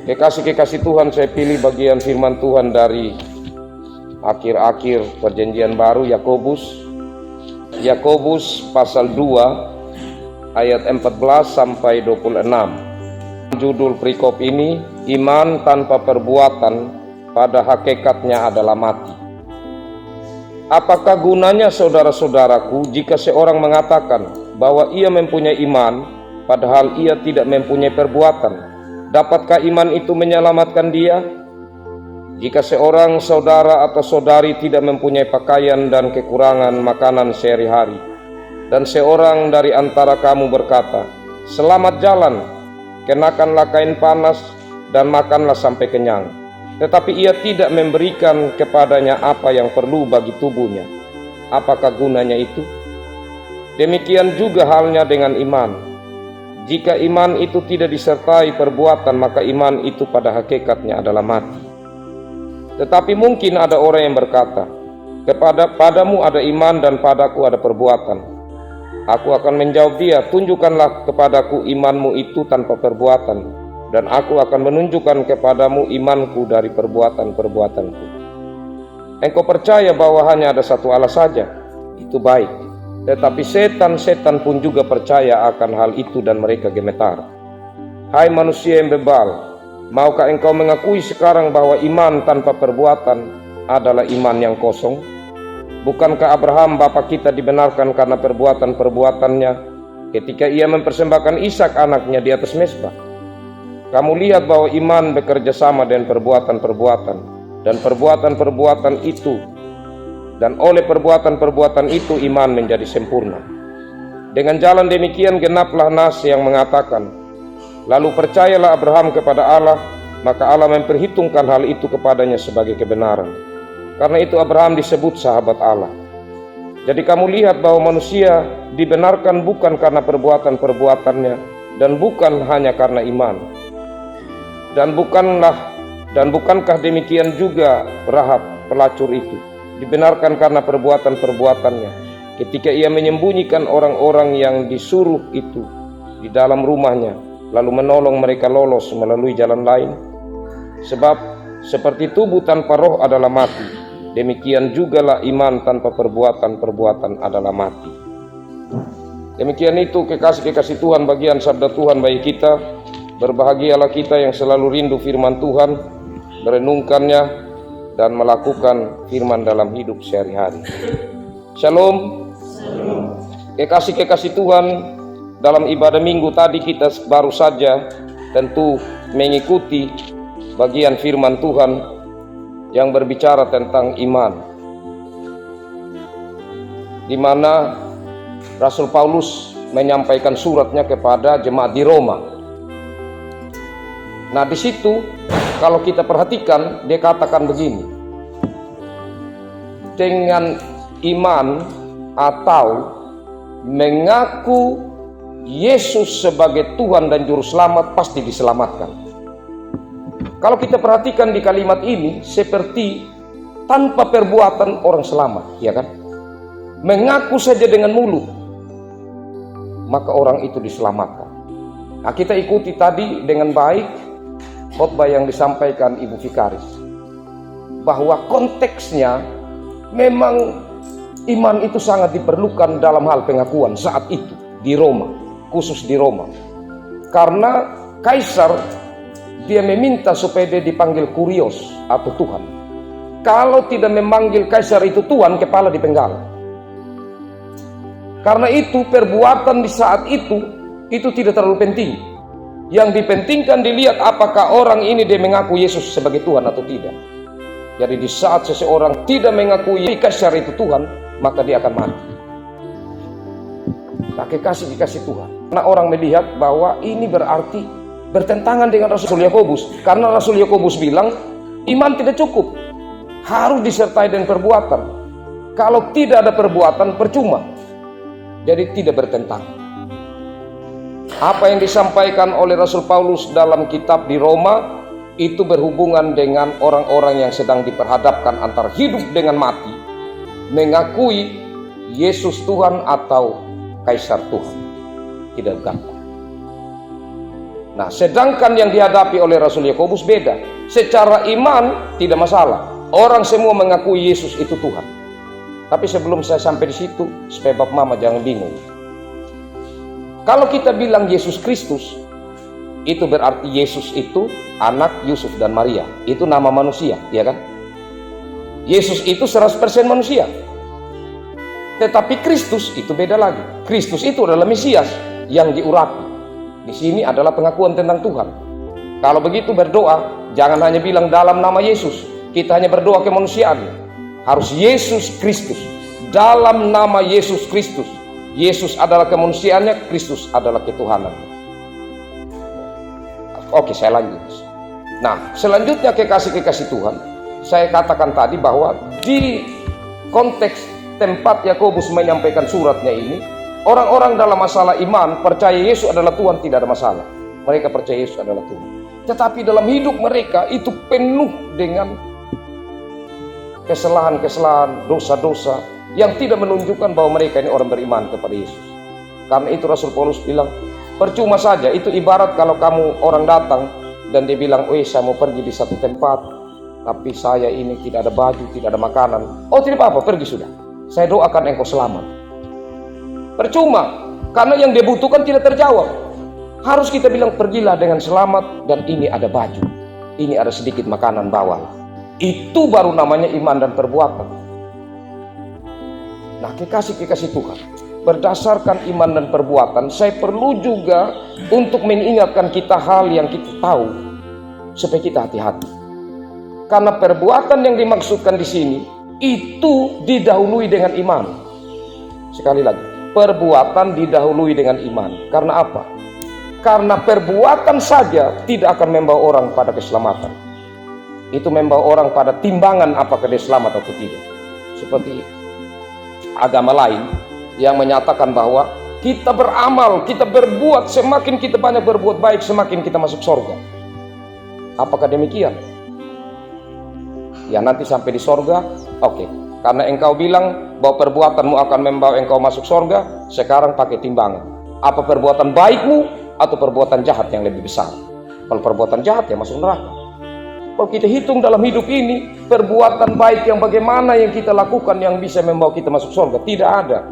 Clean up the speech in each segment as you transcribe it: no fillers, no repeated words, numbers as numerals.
Kekasih-kekasih Tuhan, saya pilih bagian firman Tuhan dari akhir-akhir perjanjian baru, Yakobus pasal 2 ayat 14 sampai 26. Judul perikop ini, iman tanpa perbuatan pada hakikatnya adalah mati. Apakah gunanya saudara-saudaraku jika seorang mengatakan bahwa ia mempunyai iman padahal ia tidak mempunyai perbuatan? Dapatkah iman itu menyelamatkan dia? Jika seorang saudara atau saudari tidak mempunyai pakaian dan kekurangan makanan sehari-hari, dan seorang dari antara kamu berkata, "Selamat jalan, kenakanlah kain panas dan makanlah sampai kenyang," tetapi ia tidak memberikan kepadanya apa yang perlu bagi tubuhnya, apakah gunanya itu? Demikian juga halnya dengan iman. Jika iman itu tidak disertai perbuatan, maka iman itu pada hakikatnya adalah mati. Tetapi mungkin ada orang yang berkata, padamu ada iman dan padaku ada perbuatan. Aku akan menjawab dia, tunjukkanlah kepadaku imanmu itu tanpa perbuatan, dan aku akan menunjukkan kepadamu imanku dari perbuatan-perbuatanku. Engkau percaya bahwa hanya ada satu Allah saja, itu baik. Tetapi setan-setan pun juga percaya akan hal itu dan mereka gemetar. Hai manusia yang bebal, maukah engkau mengakui sekarang bahwa iman tanpa perbuatan adalah iman yang kosong? Bukankah Abraham bapa kita dibenarkan karena perbuatan-perbuatannya ketika ia mempersembahkan Ishak anaknya di atas mezbah? Kamu lihat bahwa iman bekerja sama dengan perbuatan-perbuatan, dan perbuatan-perbuatan itu dan oleh perbuatan-perbuatan itu iman menjadi sempurna. Dengan jalan demikian genaplah nas yang mengatakan, lalu percayalah Abraham kepada Allah, maka Allah memperhitungkan hal itu kepadanya sebagai kebenaran. Karena itu Abraham disebut sahabat Allah. Jadi kamu lihat bahwa manusia dibenarkan bukan karena perbuatan-perbuatannya, dan bukan hanya karena iman. Dan bukankah demikian juga Rahab pelacur itu dibenarkan karena perbuatan-perbuatannya ketika ia menyembunyikan orang-orang yang disuruh itu di dalam rumahnya, lalu menolong mereka lolos melalui jalan lain? Sebab seperti tubuh tanpa roh adalah mati, demikian jugalah iman tanpa perbuatan-perbuatan adalah mati. Demikian itu kekasih-kekasih Tuhan, bagian sabda Tuhan bagi kita. Berbahagialah kita yang selalu rindu firman Tuhan, merenungkannya dan melakukan firman dalam hidup sehari-hari. Shalom. Kekasih-kekasih Tuhan, dalam ibadah minggu tadi kita baru saja tentu mengikuti bagian firman Tuhan yang berbicara tentang iman, di mana Rasul Paulus menyampaikan suratnya kepada jemaat di Roma. Nah, di situ kalau kita perhatikan, dia katakan begini, dengan iman atau mengaku Yesus sebagai Tuhan dan Juru Selamat pasti diselamatkan. Kalau kita perhatikan di kalimat ini, seperti tanpa perbuatan orang selamat, ya kan? Mengaku saja dengan mulut, maka orang itu diselamatkan. Nah, kita ikuti tadi dengan baik khotbah yang disampaikan Ibu Vikaris, bahwa konteksnya memang iman itu sangat diperlukan dalam hal pengakuan saat itu di Roma, khusus di Roma, karena kaisar dia meminta supaya dia dipanggil kurios atau Tuhan. Kalau tidak memanggil kaisar itu Tuhan, kepala dipenggal. Karena itu perbuatan di saat itu tidak terlalu penting. Yang dipentingkan dilihat apakah orang ini dia mengaku Yesus sebagai Tuhan atau tidak. Jadi di saat seseorang tidak mengakui kaisar itu Tuhan, maka dia akan mati. Nah, kekasih-kekasih Tuhan, karena orang melihat bahwa ini berarti bertentangan dengan Rasul Yakobus, karena Rasul Yakobus bilang iman tidak cukup, harus disertai dengan perbuatan. Kalau tidak ada perbuatan percuma, jadi tidak bertentangan. Apa yang disampaikan oleh Rasul Paulus dalam kitab di Roma itu berhubungan dengan orang-orang yang sedang diperhadapkan antara hidup dengan mati, mengakui Yesus Tuhan atau Kaisar Tuhan. Tidak gampang. Nah, sedangkan yang dihadapi oleh Rasul Yakobus beda. Secara iman tidak masalah. Orang semua mengakui Yesus itu Tuhan. Tapi sebelum saya sampai di situ, supaya Bapak Mama jangan bingung. Kalau kita bilang Yesus Kristus, itu berarti Yesus itu anak Yusuf dan Maria. Itu nama manusia, ya kan? Yesus itu 100% manusia. Tetapi Kristus itu beda lagi. Kristus itu adalah Mesias yang diurapi. Di sini adalah pengakuan tentang Tuhan. Kalau begitu berdoa, jangan hanya bilang dalam nama Yesus. Kita hanya berdoa kemanusiaan. Harus Yesus Kristus. Dalam nama Yesus Kristus. Yesus adalah kemanusiaannya, Kristus adalah ketuhanan. Oke, saya lanjut. Nah, selanjutnya kekasih-kekasih Tuhan. Saya katakan tadi bahwa di konteks tempat Yakobus menyampaikan suratnya ini, orang-orang dalam masalah iman percaya Yesus adalah Tuhan, tidak ada masalah. Mereka percaya Yesus adalah Tuhan. Tetapi dalam hidup mereka itu penuh dengan kesalahan-kesalahan, dosa-dosa yang tidak menunjukkan bahwa mereka ini orang beriman kepada Yesus. Karena itu Rasul Paulus bilang, percuma saja, itu ibarat kalau kamu orang datang dan dia bilang, saya mau pergi di satu tempat, tapi saya ini tidak ada baju, tidak ada makanan. Oh, tidak apa-apa, pergi sudah. Saya doakan engkau selamat. Percuma, karena yang dia butuhkan tidak terjawab. Harus kita bilang, pergilah dengan selamat dan ini ada baju, ini ada sedikit makanan, bawalah. Itu baru namanya iman dan perbuatan. Nah, kekasih-kekasih Tuhan, berdasarkan iman dan perbuatan, saya perlu juga untuk mengingatkan kita hal yang kita tahu supaya kita hati-hati. Karena perbuatan yang dimaksudkan di sini itu didahului dengan iman. Sekali lagi, perbuatan didahului dengan iman. Karena apa? Karena perbuatan saja tidak akan membawa orang pada keselamatan. Itu membawa orang pada timbangan apakah dia selamat atau tidak. Seperti agama lain yang menyatakan bahwa kita beramal, kita berbuat, semakin kita banyak berbuat baik, semakin kita masuk surga. Apakah demikian? Ya, nanti sampai di surga, oke. Karena engkau bilang bahwa perbuatanmu akan membawa engkau masuk surga, sekarang pakai timbangan. Apa perbuatan baikmu atau perbuatan jahat yang lebih besar? Kalau perbuatan jahat ya masuk neraka. Kalau kita hitung dalam hidup ini, perbuatan baik yang bagaimana yang kita lakukan yang bisa membawa kita masuk surga? Tidak ada.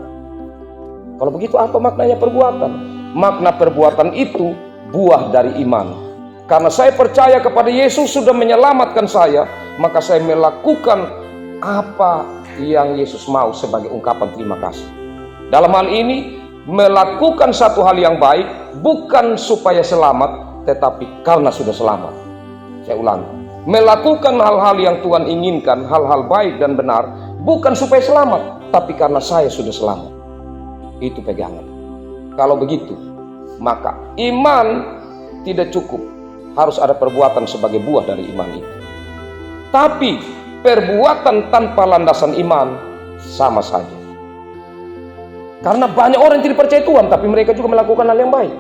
Kalau begitu apa maknanya perbuatan? Makna perbuatan itu buah dari iman. Karena saya percaya kepada Yesus sudah menyelamatkan saya, maka saya melakukan apa yang Yesus mau sebagai ungkapan terima kasih. Dalam hal ini, melakukan satu hal yang baik bukan supaya selamat, tetapi karena sudah selamat. Saya ulangi, melakukan hal-hal yang Tuhan inginkan, hal-hal baik dan benar, bukan supaya selamat, tapi karena saya sudah selamat. Itu pegangan. Kalau begitu, maka iman tidak cukup, harus ada perbuatan sebagai buah dari iman itu. Tapi perbuatan tanpa landasan iman sama saja. Karena banyak orang yang tidak percaya Tuhan, tapi mereka juga melakukan hal yang baik.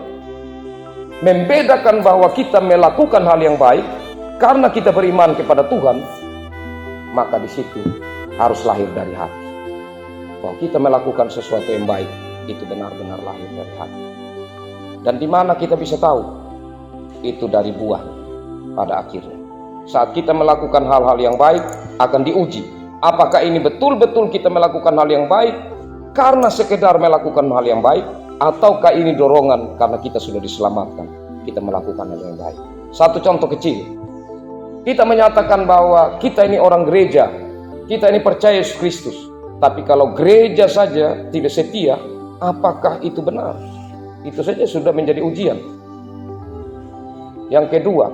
Membedakan bahwa kita melakukan hal yang baik karena kita beriman kepada Tuhan, maka di situ harus lahir dari hati. Bahwa kita melakukan sesuatu yang baik, itu benar-benar lahir dari hati. Dan di mana kita bisa tahu? Itu dari buah pada akhirnya. Saat kita melakukan hal-hal yang baik, akan diuji. Apakah ini betul-betul kita melakukan hal yang baik karena sekedar melakukan hal yang baik, ataukah ini dorongan karena kita sudah diselamatkan, kita melakukan hal yang baik. Satu contoh kecil, kita menyatakan bahwa kita ini orang gereja, kita ini percaya Yesus Kristus, tapi kalau gereja saja tidak setia, apakah itu benar? Itu saja sudah menjadi ujian. Yang kedua,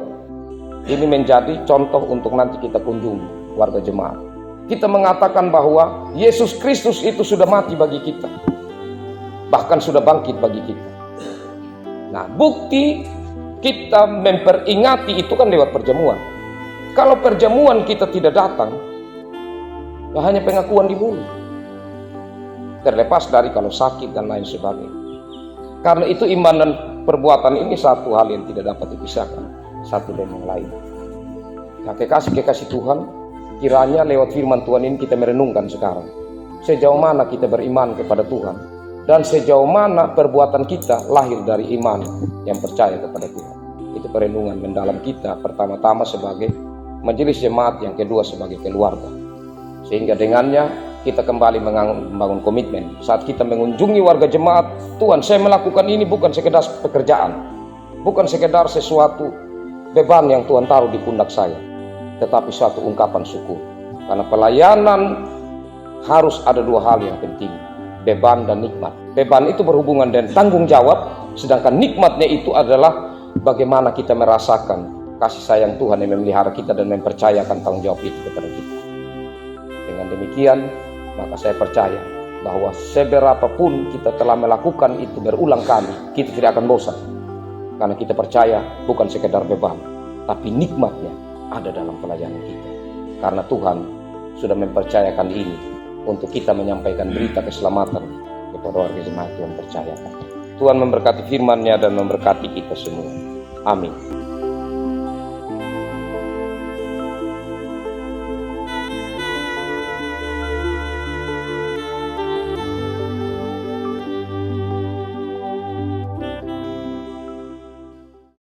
ini menjadi contoh untuk nanti kita kunjungi warga jemaat. Kita mengatakan bahwa Yesus Kristus itu sudah mati bagi kita, bahkan sudah bangkit bagi kita. Nah, bukti kita memperingati itu kan lewat perjamuan. Kalau perjamuan kita tidak datang, ya hanya pengakuan di mulut, terlepas dari kalau sakit dan lain sebagainya. Karena itu iman dan perbuatan ini satu hal yang tidak dapat dipisahkan satu dengan yang lain. Nah, kekasih-kekasih Tuhan, kiranya lewat firman Tuhan ini kita merenungkan sekarang. Sejauh mana kita beriman kepada Tuhan, dan sejauh mana perbuatan kita lahir dari iman yang percaya kepada Tuhan. Itu perenungan mendalam kita, pertama-tama sebagai majelis jemaat, yang kedua sebagai keluarga. Sehingga dengannya kita kembali membangun komitmen. Saat kita mengunjungi warga jemaat, Tuhan, saya melakukan ini bukan sekedar pekerjaan, bukan sekedar sesuatu beban yang Tuhan taruh di pundak saya, tetapi suatu ungkapan syukur. Karena pelayanan harus ada dua hal yang penting, beban dan nikmat. Beban itu berhubungan dengan tanggung jawab, sedangkan nikmatnya itu adalah bagaimana kita merasakan kasih sayang Tuhan yang memelihara kita dan mempercayakan tanggung jawab itu kepada kita. Dengan demikian, maka saya percaya bahwa seberapapun kita telah melakukan itu berulang kali, kita tidak akan bosan. Karena kita percaya bukan sekedar beban, tapi nikmatnya ada dalam pelayanan kita. Karena Tuhan sudah mempercayakan ini untuk kita menyampaikan berita keselamatan kepada warga jemaat Tuhan percayakan. Tuhan memberkati firman-Nya dan memberkati kita semua. Amin.